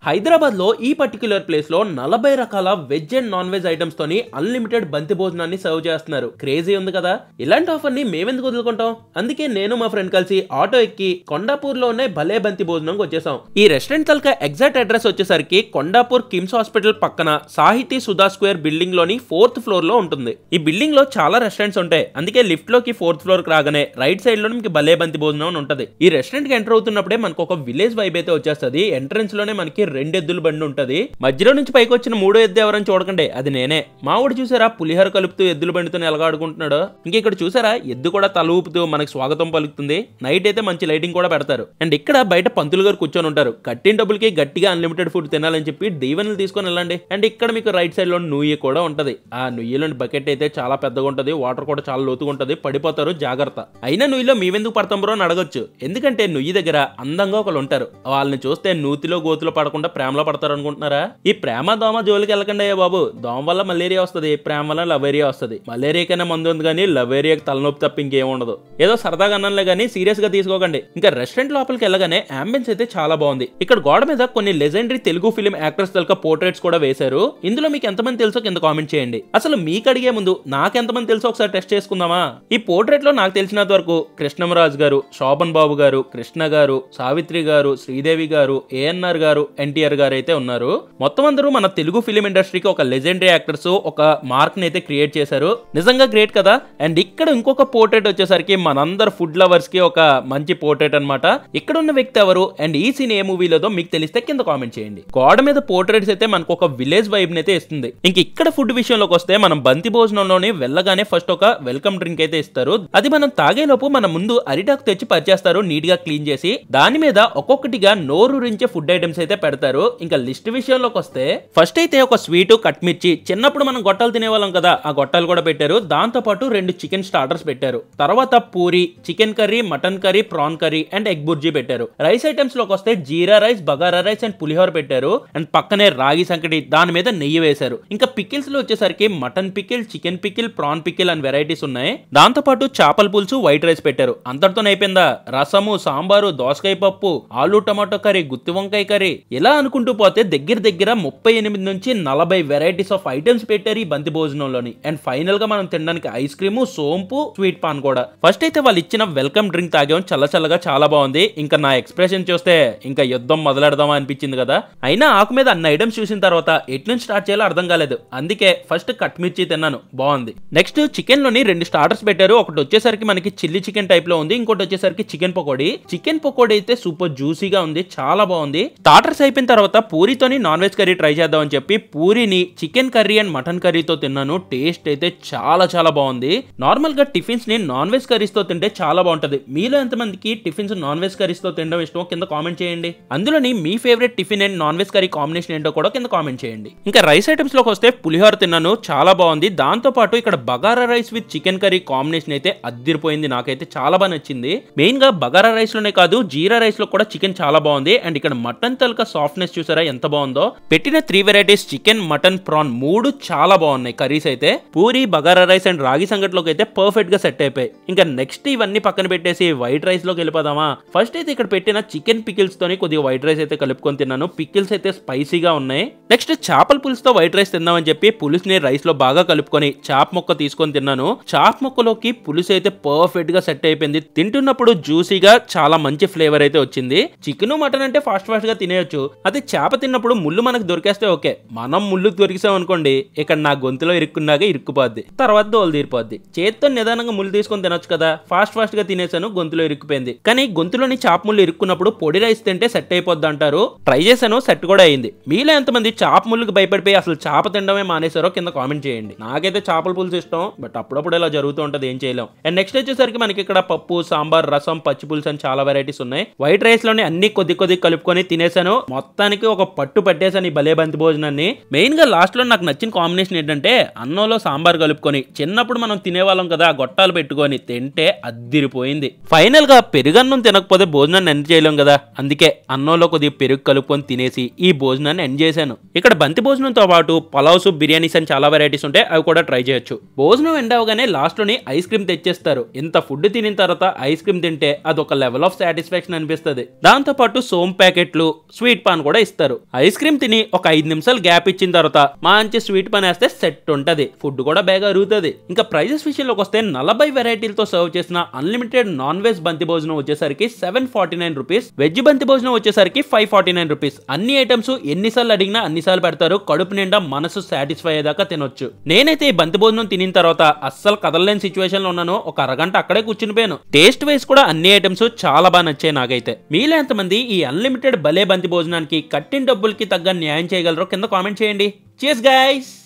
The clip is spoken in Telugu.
హైదరాబాద్ లో ఈ పర్టిక్యులర్ ప్లేస్ లో 40 రకాల veg and non veg items తోని అన్లిమిటెడ్ బంతి భోజనాన్ని సర్వ్ చేస్తున్నారు. క్రేజీ ఉంది కదా. ఇలాంటి ఆఫర్ ని మేమెందుకు వదులుకుంటాం. అందుకే నేను మా ఫ్రెండ్ కలిసి ఆటో ఎక్కి కొండాపూర్ లోనే భలే బంతి భోజనంకి వచ్చేసాం. ఈ రెస్టారెంట్ తలక ఎగ్జాక్ట్ అడ్రస్ వచ్చేసరికి కొండాపూర్ కిమ్స్ హాస్పిటల్ పక్కన సాహితీ సుధా స్క్వేర్ బిల్డింగ్ లోని 4th ఫ్లోర్ లో ఉంటుంది. ఈ బిల్డింగ్ లో చాలా రెస్టారెంట్స్ ఉంటాయి. అందుకే లిఫ్ట్ లోకి 4th ఫ్లోర్ కి రాగానే రైట్ సైడ్ లో మీకు భలే బంతి భోజనం అని ఉంటది. ఈ రెస్టారెంట్ కి ఎంటర్ అవుతున్నప్పుడే మనకు ఒక విలేజ్ వైబ్ అయితే వచ్చేస్తుంది. ఎంట్రన్స్ లోనే మనకి 2 ఎద్దుల బండి ఉంటది. మధ్యలో నుంచి పైకి వచ్చిన 3వ ఎద్దు ఎవరని చూడకండి, అది నేనే. మావాడు చూసారా పులిహోర కలుపుతూ ఎద్దుల బండితో ఎలాగాడుకుంటున్నాడు. ఇంక ఇక్కడ చూసారా ఎద్దు కూడా తల ఊపుతూ మనకి స్వాగతం పలుకుతుంది. నైట్ అయితే మంచి లైటింగ్ కూడా పెడతారు. అండ్ ఇక్కడ బయట పంతులు గారు కూర్చొని ఉంటారు. కట్టిన డబ్బులకి గట్టిగా అన్లిమిటెడ్ ఫుడ్ తినాలని చెప్పి దీవెనలు తీసుకొని వెళ్ళండి. అండ్ ఇక్కడ మీకు రైట్ సైడ్ లో నుయ్యి కూడా ఉంటది. ఆ నుయ్యిలోని బకెట్ అయితే చాలా పెద్దగా ఉంటది. వాటర్ కూడా చాలా లోతుగా ఉంటది. పడిపోతారు, జాగ్రత్త. అయినా నుయ్యిలో మేవెందుకు పడతాం బ్రో అని అడగొచ్చు. ఎందుకంటే నుయ్యి దగ్గర అందంగా ఒకళ్ళు ఉంటారు. వాళ్ళని చూస్తే నూతిలో గోతులో పడకుండా ప్రేమలో పడతారు అనుకుంటున్నారా. ఈ ప్రేమ దోమ జోలికి వెళ్ళకండి అయ్యా బాబు. దోమ వల్ల మలేరియా వస్తుంది, ప్రేమ వల్ల లవేరియా వస్తుంది. మలేరియా కన్నా మందు ఉంది కానీ లవేరియాకి తలనొప్పి తప్ప ఇంకేం ఉండదు. ఏదో సరదాగా అన్నంలే కానీ సీరియస్ గా తీసుకోకండి. ఇంకా రెస్టారెంట్ లోపలికి వెళ్ళగానే అంబియన్స్ అయితే చాలా బాగుంది. ఇక్కడ గోడ మీద కొన్ని లెజెండరీ తెలుగు ఫిల్మ్ యాక్టర్స్ తలక పోర్ట్రేట్స్ కూడా వేశారు. ఇందులో మీకు ఎంతమంది తెలుసో కింద కామెంట్ చేయండి. అసలు మీకు అడిగే ముందు నాకెంతమంది తెలుసో ఒకసారి టెస్ట్ చేసుకుందామా. ఈ పోర్ట్రేట్ లో నాకు తెలిసినంత వరకు కృష్ణమరాజు గారు, శోభన్ బాబు గారు, కృష్ణ గారు, సావిత్రి గారు, శ్రీదేవి గారు, ఏఎన్ఆర్ గారు, ఎన్టీఆర్ గారు అయితే ఉన్నారు. మొత్తం అందరూ మన తెలుగు ఫిలిం ఇండస్ట్రీకి ఒక లెజెండరీ యాక్టర్స్ ఒక మార్క్ ని అయితే క్రియేట్ చేశారు. నిజంగా గ్రేట్ కదా. అండ్ ఇక్కడ ఇంకొక పోర్ట్రేట్ వచ్చేసరికి మనందరు ఫుడ్ లవర్స్ కి ఒక మంచి పోర్ట్రేట్ అన్నమాట. ఇక్కడ ఉన్న వ్యక్తి ఎవరు అండ్ ఈ సీన్ ఏ మూవీలో మీకు తెలిస్తే కింద కామెంట్ చేయండి. గోడ మీద పోర్ట్రేట్స్ అయితే మనకు ఒక విలేజ్ వైబ్ అయితే ఇస్తుంది. ఇంక ఇక్కడ ఫుడ్ విషయంలోకి వస్తే మనం బంతి భోజనంలోని వెళ్ళగానే ఫస్ట్ ఒక వెల్కమ్ డ్రింక్ అయితే ఇస్తారు. అది మనం తాగేలోపు మన ముందు అరిటాకు తెచ్చి పరిచేస్తారు, నీట్ గా క్లీన్ చేసి. దాని మీద ఒక్కొక్కటిగా నోరూరించే ఫుడ్ ఐటమ్స్ అయితే పెడతారు. ఇంకా లిస్ట్ విషయంలోకి వస్తే ఫస్ట్ అయితే ఒక స్వీట్ కట్మిర్చి. చిన్నప్పుడు మనం గొట్టాలు తినేవాళ్ళం కదా, ఆ గొట్టాలు కూడా పెట్టారు. దాంతో పాటు 2 చికెన్ స్టార్టర్స్ పెట్టారు. తర్వాత puri, chicken curry, mutton curry, prawn curry and egg bhurji పెట్టారు. రైస్ ఐటమ్స్ లోకి వస్తే జీరా రైస్, బగారా రైస్ అండ్ పులిహోర పెట్టారు. అండ్ పక్కనే రాగి సంకటి, దాని మీద నెయ్యి వేశారు. ఇంకా పికిల్స్ లో వచ్చేసరికి mutton pickle, chicken pickle, PRAN pickle అని వెరైటీస్ ఉన్నాయి. దాంతో పాటు చేపల పులుసు, వైట్ రైస్ పెట్టారు. అంతటితో అయిపోయిందా? రసము, సాంబారు, దోసకాయ పప్పు, ఆలు టమాటో కర్రీ, గుత్తి వంకాయ కర్రీ, ఇలా అనుకుంటూ పోతే దగ్గర 38 నుంచి 40 వెరైటీస్ ఆఫ్ ఐటమ్స్ పెట్టారు ఈ బంతి భోజనంలోని. అండ్ ఫైనల్ గా మనం తినడానికి ఐస్ క్రీమ్, సోంపు, స్వీట్ పాన్ కూడా. ఫస్ట్ అయితే వాళ్ళు ఇచ్చిన వెల్కమ్ డ్రింక్ తాగాం. చల్లగా చాలా బాగుంది. ఇంకా నా ఎక్స్ప్రెషన్ చూస్తే ఇంకా యుద్ధం మొదలెడదామా అనిపించింది కదా. అయినా ఆకు మీద అన్ని ఐటమ్స్ చూసిన తర్వాత ఎటు నుంచి స్టార్ట్ చేయాలో అర్థం కాలేదు. అందుకే ఫస్ట్ కట్మిర్చి తిన్నాను, బాగుంది. నెక్స్ట్ చికెన్ లోని 2 స్టార్టర్స్ పెట్టారు. ఒకటి వచ్చేసరికి మనకి చిల్లీ చికెన్ టైప్ లో ఉంది, ఇంకోటి వచ్చేసరికి చికెన్ పకోడీ. చికెన్ పకోడీ అయితే సూపర్ జ్యూసీగా ఉంది, చాలా బాగుంది. స్టార్టర్స్ అయిపోయిన తర్వాత పూరితోని నాన్ వెజ్ కర్రీ ట్రై చేద్దాం అని చెప్పి పూరిని చికెన్ కర్రీ అండ్ మటన్ కర్రీతో తిన్నాను. టేస్ట్ అయితే చాలా బాగుంది. నార్మల్ గా టిఫిన్స్ ని నాన్ వెజ్ కర్రీస్ తో తింటే చాలా బాగుంటది. మీలో ఎంతమందికి టిఫిన్స్ నాన్ వెజ్ కర్రీస్ తో తినడం ఇష్టమో కింద కామెంట్ చేయండి. అందులోని మీ favourite tiffin and non veg curry combination ఏంటో కూడా కింద కామెంట్ చేయండి. ఇంకా రైస్ ఐటమ్స్ లోకి వస్తే పులిహోర తిన్నాను, చాలా బాగుంది. దాంతో పాటు ఇక్కడ bagara rice with chicken curry combination అయితే అద్దిరిపోయింది. నాకైతే చాలా బాగా నచ్చింది. మెయిన్ గా బగారా రైస్ లోనే కాదు, జీరా రైస్ లో కూడా చికెన్ చాలా బాగుంది. అండ్ ఇక్కడ మటన్ తలక సాఫ్ట్నెస్ చూసారా ఎంత బాగుందో. పెట్టిన 3 వెరైటీస్ చికెన్, మటన్, ప్రాన్ 3 చాలా బాగున్నాయి. కర్రీస్ అయితే పూరి, బగారా రైస్ అండ్ రాగి సంగట్లోకి అయితే పర్ఫెక్ట్ గా సెట్ అయిపోయి. ఇంకా నెక్స్ట్ ఇవన్నీ పక్కన పెట్టేసి వైట్ రైస్ లోకి వెళ్ళిపోదామా. ఫస్ట్ అయితే ఇక్కడ పెట్టిన చికెన్ పికిల్స్ తోని కొద్దిగా వైట్ రైస్ అయితే కలుపుకొని తిన్నాను. పికిల్స్ అయితే స్పైసీగా ఉన్నాయి. నెక్స్ట్ చేపల పులుసుతో వైట్ రైస్ తిందామని చెప్పి పులుసుని రైస్ లో బాగా కలుపుకొని చాప్ మొక్క తీసుకొని తిన్నాను. చాప్ మొక్కలోకి పులుసు అయితే పర్ఫెక్ట్ గా సెట్ అయిపోయింది. తింటున్నప్పుడు జ్యూసీగా చాలా మంచి ఫ్లేవర్ అయితే వచ్చింది. చికెన్, మటన్ అంటే ఫాస్ట్ గా తినేయొచ్చు. అదే చేప తిన్నప్పుడు ముళ్ళు మనకు దొరికేస్తే ఓకే, మనం ముళ్ళు దొరికిసాం అనుకోండి ఇక్కడ నా గొంతులో ఇరుక్కున్నాగా ఇరుక్కుపోద్ది, తర్వాత దోలు తీరిపోద్ది. చేత్తో నిదానంగా ముళ్ళు తీసుకొని తినొచ్చు కదా. ఫాస్ట్ గా తినేసాను, గొంతులో ఇరుక్కుపోయింది. కానీ గొంతులోని చాప ముళ్ళు ఇరుక్కున్నప్పుడు పొడి రైస్ తింటే సెట్ అయిపోద్ది అంటారు. ట్రై చేశాను, సెట్ కూడా అయింది. మీలో ఎంతమంది చాప ముళ్ళకి భయపడిపోయి అసలు చాప తినడమే మానేశారో కింద కామెంట్ చేయండి. నాకైతే చేపల పులుసు ఇష్టం, బట్ అప్పుడప్పుడు ఇలా జరుగుతూ ఉంటది, ఏం చేయలేం. అండ్ నెక్స్ట్ వచ్చేసరికి మనకి ఇక్కడ పప్పు, సాంబార్, రసం, పచ్చి పులుసు అని చాలా వెరైటీస్ ఉన్నాయి. వైట్ రైస్ లోనే అన్ని కొద్ది కలుపుకొని తినేసాను. మొత్తానికి ఒక పట్టు పట్టేసాను ఈ భలే బంతి భోజనాన్ని. మెయిన్ గా లాస్ట్ లో నాకు నచ్చిన కాంబినేషన్ ఏంటంటే అన్నంలో సాంబార్ కలుపుకొని, చిన్నప్పుడు మనం తినేవాళ్ళం కదా గొట్టాలు పెట్టుకొని తింటే అద్దిరిపోయింది. ఫైనల్ గా పెరుగన్నం తినకపోతే భోజనాన్ని ఎండ్ చేయలేం కదా. అందుకే అన్నంలో కొద్దిగా పెరుగు కలుపుకొని తినేసి ఈ భోజనాన్ని ఎండ్ చేశాను. ఇక్కడ బంతి భోజనంతో పాటు పలావ్స్, బిర్యానీస్ అని చాలా వెరైటీస్ ఉంటాయి, అవి కూడా ట్రై చేయొచ్చు. భోజనం ఎండ్ అవగానే లాస్ట్ లోని ఐస్ క్రీమ్ తెచ్చేస్తారు. ఇంత ఫుడ్ తినిన తర్వాత ఐస్ క్రీమ్ తింటే అదొక లెవెల్ ఆఫ్ సాటిస్ఫాక్షన్ అనిపిస్తుంది. దాంతో పాటు సోమ్ ప్యాకెట్లు, స్వీట్ పాన్ పాన్ కూడా ఇస్తారు. ఐస్ క్రీమ్ తిని ఒక 5 నిమిషాలు గ్యాప్ ఇచ్చిన తర్వాత మంచి స్వీట్ పాన్ వేస్తే సెట్ ఉంటది. ఫుడ్ కూడా బాగా అరుగుతుంది. ఇంకా ప్రైజెస్ విషయంలోకి వస్తే 40 వెరైటీలతో సర్వ్ చేసిన అన్లిమిటెడ్ నాన్ వెజ్ బంతి భోజనం వచ్చేసరికి 749 రూపీస్, వెజ్ బంతి భోజనం వచ్చేసరికి 549 రూపీస్. అన్ని ఐటమ్స్ ఎన్నిసార్లు అడిగినా అన్నిసార్లు పెడతారు. కడుపు నిండా మనసు సాటిస్ఫై అయ్యేదాకా తినొచ్చు. నేనైతే ఈ బంతి భోజనం తినిన తర్వాత అస్సలు కదలలేని సిచ్యువేషన్ లో ఉన్నాను. ఒక అరగంట అక్కడే కూర్చునిపోయాను. టేస్ట్ వైస్ కూడా అన్ని ఐటమ్స్ చాలా బాగా నచ్చాయి నాకైతే. మీలో ఎంతమంది ఈ అన్లిమిటెడ్ భలే బంతి భోజనానికి కట్టిన డబ్బులకి తగ్గ న్యాయం చేయగలరో కింద కామెంట్ చేయండి. Cheers guys!